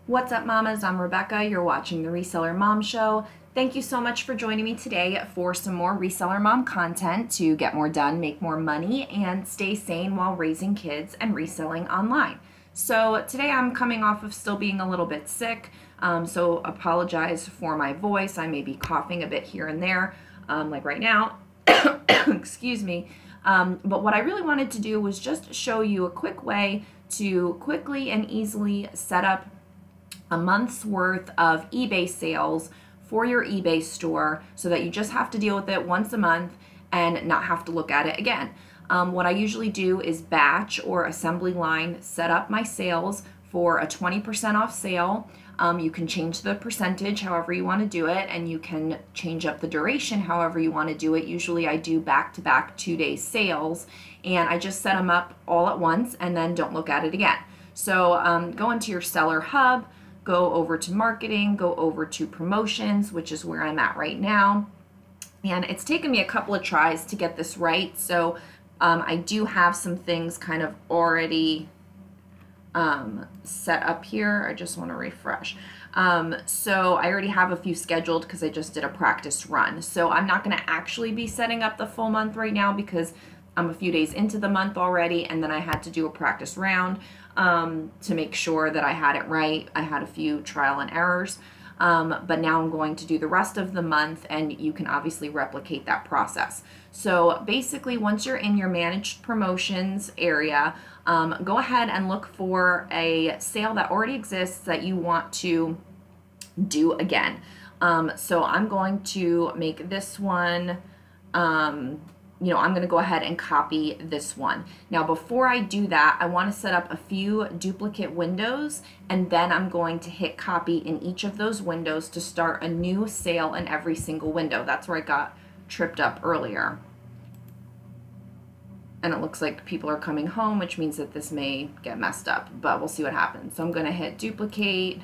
What's up, mamas? I'm Rebecca. You're watching the Reseller Mom Show. Thank you so much for joining me today for some more Reseller Mom content to get more done, make more money, and stay sane while raising kids and reselling online. So today I'm coming off of still being a little bit sick, so apologize for my voice. I may be coughing a bit here and there, like right now. Excuse me. But what I really wanted to do was just show you a quick way to quickly and easily set up a month's worth of eBay sales for your eBay store so that you just have to deal with it once a month and not have to look at it again. What I usually do is batch or assembly line set up my sales for a 20% off sale. You can change the percentage however you want to do it, and you can change up the duration however you want to do it. Usually I do back-to-back 2-day sales, and I just set them up all at once and then don't look at it again. So go into your seller hub, go over to marketing, go over to promotions, which is where I'm at right now. And it's taken me a couple of tries to get this right. So I do have some things kind of already set up here. I just want to refresh. So I already have a few scheduled because I just did a practice run. So I'm not going to actually be setting up the full month right now because I'm a few days into the month already, and then I had to do a practice round to make sure that I had it right. I had a few trial and errors, but now I'm going to do the rest of the month, and you can obviously replicate that process. So basically, once you're in your managed promotions area, go ahead and look for a sale that already exists that you want to do again. So I'm going to make this one, I'm going to go ahead and copy this one. Now, before I do that, I want to set up a few duplicate windows, and then I'm going to hit copy in each of those windows to start a new sale in every single window. That's where I got tripped up earlier. And it looks like people are coming home, which means that this may get messed up, but we'll see what happens. So I'm going to hit duplicate,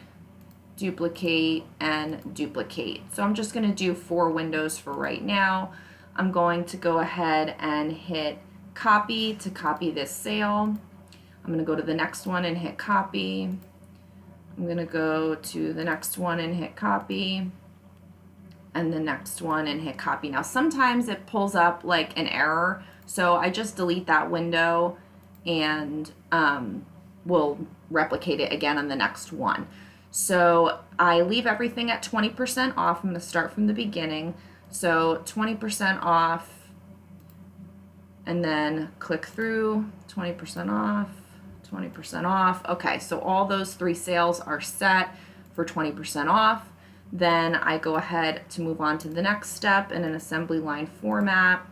duplicate, and duplicate. So I'm just going to do 4 windows for right now. I'm going to go ahead and hit copy to copy this sale. I'm going to go to the next one and hit copy. I'm going to go to the next one and hit copy, and the next one and hit copy. Now sometimes it pulls up like an error, so I just delete that window and we'll replicate it again on the next one. So I leave everything at 20% off. I'm going to start from the beginning. So 20% off, and then click through, 20% off, 20% off. Okay, so all those 3 sales are set for 20% off. Then I go ahead to move on to the next step in an assembly line format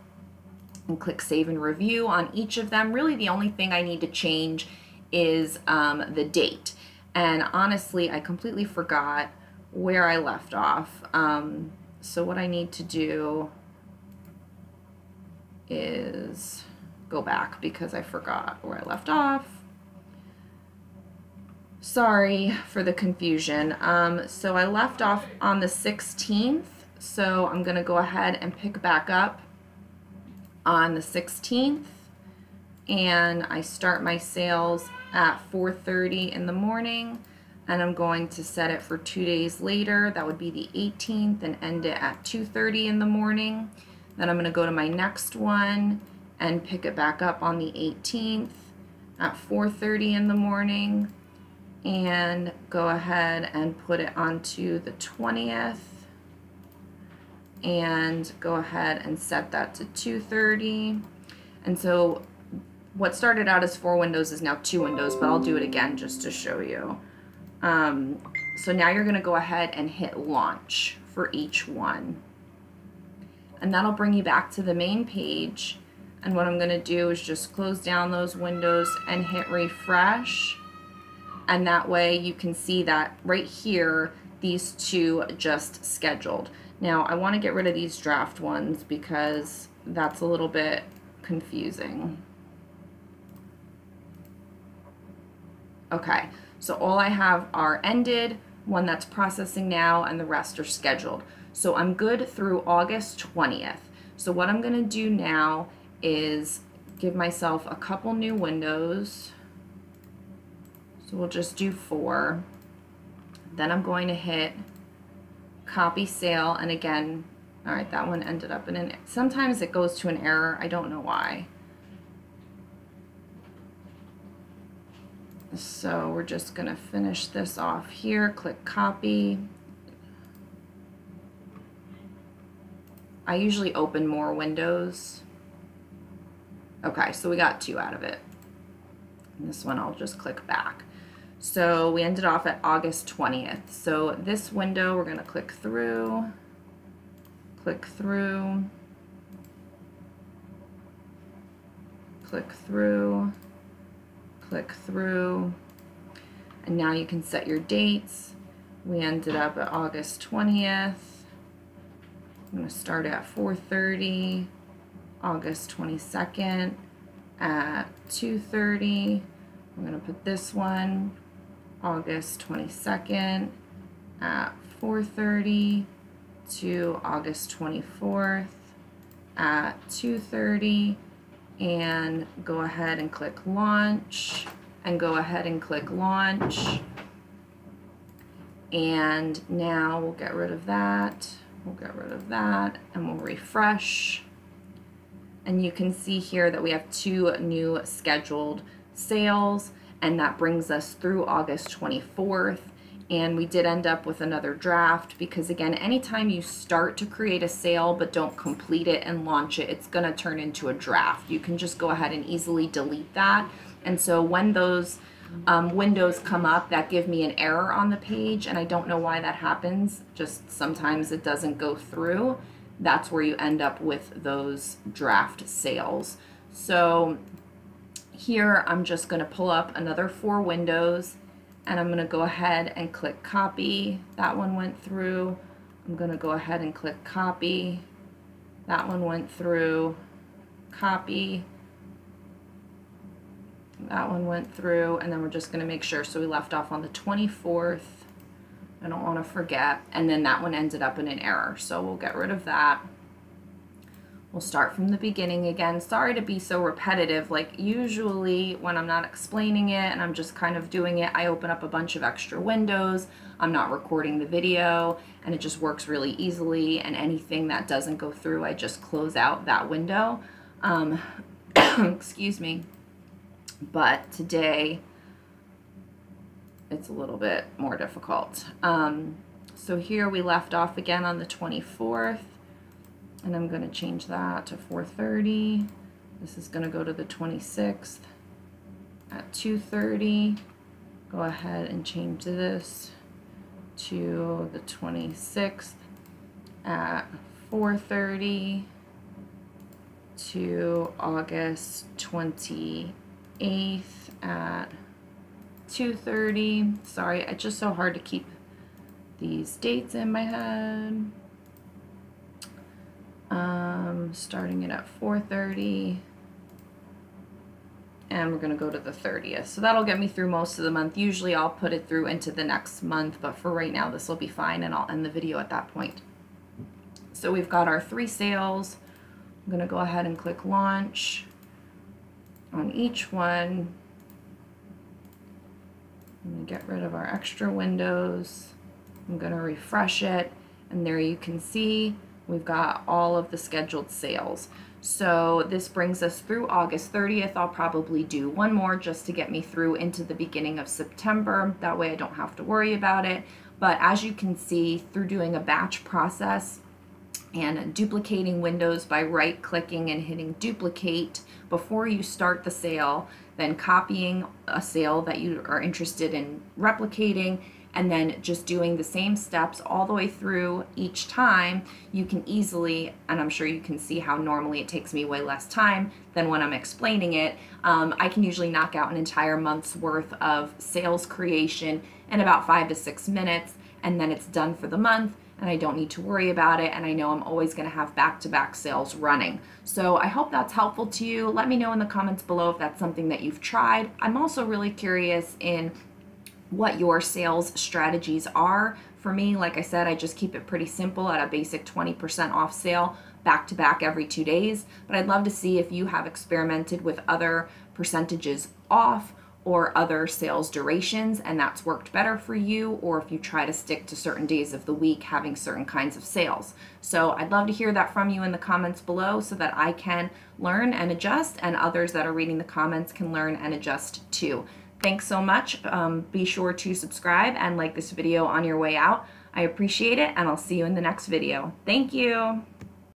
and click save and review on each of them. Really the only thing I need to change is the date. And honestly, I completely forgot where I left off. So what I need to do is go back because I forgot where I left off. Sorry for the confusion. So I left off on the 16th, so I'm going to go ahead and pick back up on the 16th, and I start my sales at 4:30 in the morning. And I'm going to set it for 2 days later. That would be the 18th, and end it at 2:30 in the morning. Then I'm going to go to my next one and pick it back up on the 18th at 4:30 in the morning, and go ahead and put it onto the 20th and go ahead and set that to 2:30. And so what started out as 4 windows is now 2 windows, but I'll do it again just to show you. So now you're going to go ahead and hit launch for each one, and that'll bring you back to the main page. And what I'm going to do is just close down those windows and hit refresh, and that way you can see that right here these 2 just scheduled. Now I want to get rid of these draft ones because that's a little bit confusing. Okay. So all I have are ended, one that's processing now, and the rest are scheduled. So I'm good through August 20th. So what I'm going to do now is give myself a couple new windows. So we'll just do 4. Then I'm going to hit copy sale, and again, all right, that one ended up in an, sometimes it goes to an error. I don't know why. So we're just gonna finish this off here, click copy. I usually open more windows. Okay, so we got 2 out of it. And this one I'll just click back. So we ended off at August 20th. So this window we're gonna click through, click through, click through, click through, and now you can set your dates. We ended up at August 20th. I'm going to start at 4:30, August 22nd at 2:30. I'm going to put this one, August 22nd at 4:30 to August 24th at 2:30, and go ahead and click launch, and go ahead and click launch. And now we'll get rid of that. We'll get rid of that, and we'll refresh. And you can see here that we have 2 new scheduled sales, and that brings us through August 24th. And we did end up with another draft because, again, anytime you start to create a sale but don't complete it and launch it, it's going to turn into a draft. You can just go ahead and easily delete that. And so when those windows come up that give me an error on the page, and I don't know why that happens, just sometimes it doesn't go through, that's where you end up with those draft sales. So here I'm just going to pull up another 4 windows, and I'm going to go ahead and click copy. That one went through. I'm going to go ahead and click copy. That one went through. Copy. That one went through, and then we're just going to make sure. So we left off on the 24th. I don't want to forget. And then that one ended up in an error. So we'll get rid of that. We'll start from the beginning again. Sorry to be so repetitive. Like usually when I'm not explaining it and I'm just kind of doing it, I open up a bunch of extra windows. I'm not recording the video, and it just works really easily. And anything that doesn't go through, I just close out that window. Excuse me. But today it's a little bit more difficult. So here we left off again on the 24th. And I'm going to change that to 4:30. This is going to go to the 26th at 2:30. Go ahead and change this to the 26th at 4:30 to August 28th at 2:30. Sorry, it's just so hard to keep these dates in my head. Starting it at 4:30, and we're going to go to the 30th. So that'll get me through most of the month. Usually I'll put it through into the next month, but for right now this will be fine, and I'll end the video at that point. So we've got our 3 sales. I'm going to go ahead and click launch on each one. I'm going to get rid of our extra windows. I'm going to refresh it, and there you can see we've got all of the scheduled sales. So this brings us through August 30th. I'll probably do one more just to get me through into the beginning of September. That way I don't have to worry about it. But as you can see, through doing a batch process and duplicating windows by right-clicking and hitting duplicate before you start the sale, then copying a sale that you are interested in replicating, and then just doing the same steps all the way through each time, you can easily, and I'm sure you can see how normally it takes me way less time than when I'm explaining it, I can usually knock out an entire month's worth of sales creation in about 5 to 6 minutes, and then it's done for the month, and I don't need to worry about it, and I know I'm always going to have back-to-back sales running. So I hope that's helpful to you. Let me know in the comments below if that's something that you've tried. I'm also really curious in what your sales strategies are. For me, like I said, I just keep it pretty simple at a basic 20% off sale back to back every 2 days, but I'd love to see if you have experimented with other percentages off or other sales durations and that's worked better for you, or if you try to stick to certain days of the week having certain kinds of sales. So I'd love to hear that from you in the comments below so that I can learn and adjust, and others that are reading the comments can learn and adjust too. Thanks so much. Be sure to subscribe and like this video on your way out. I appreciate it, and I'll see you in the next video. Thank you.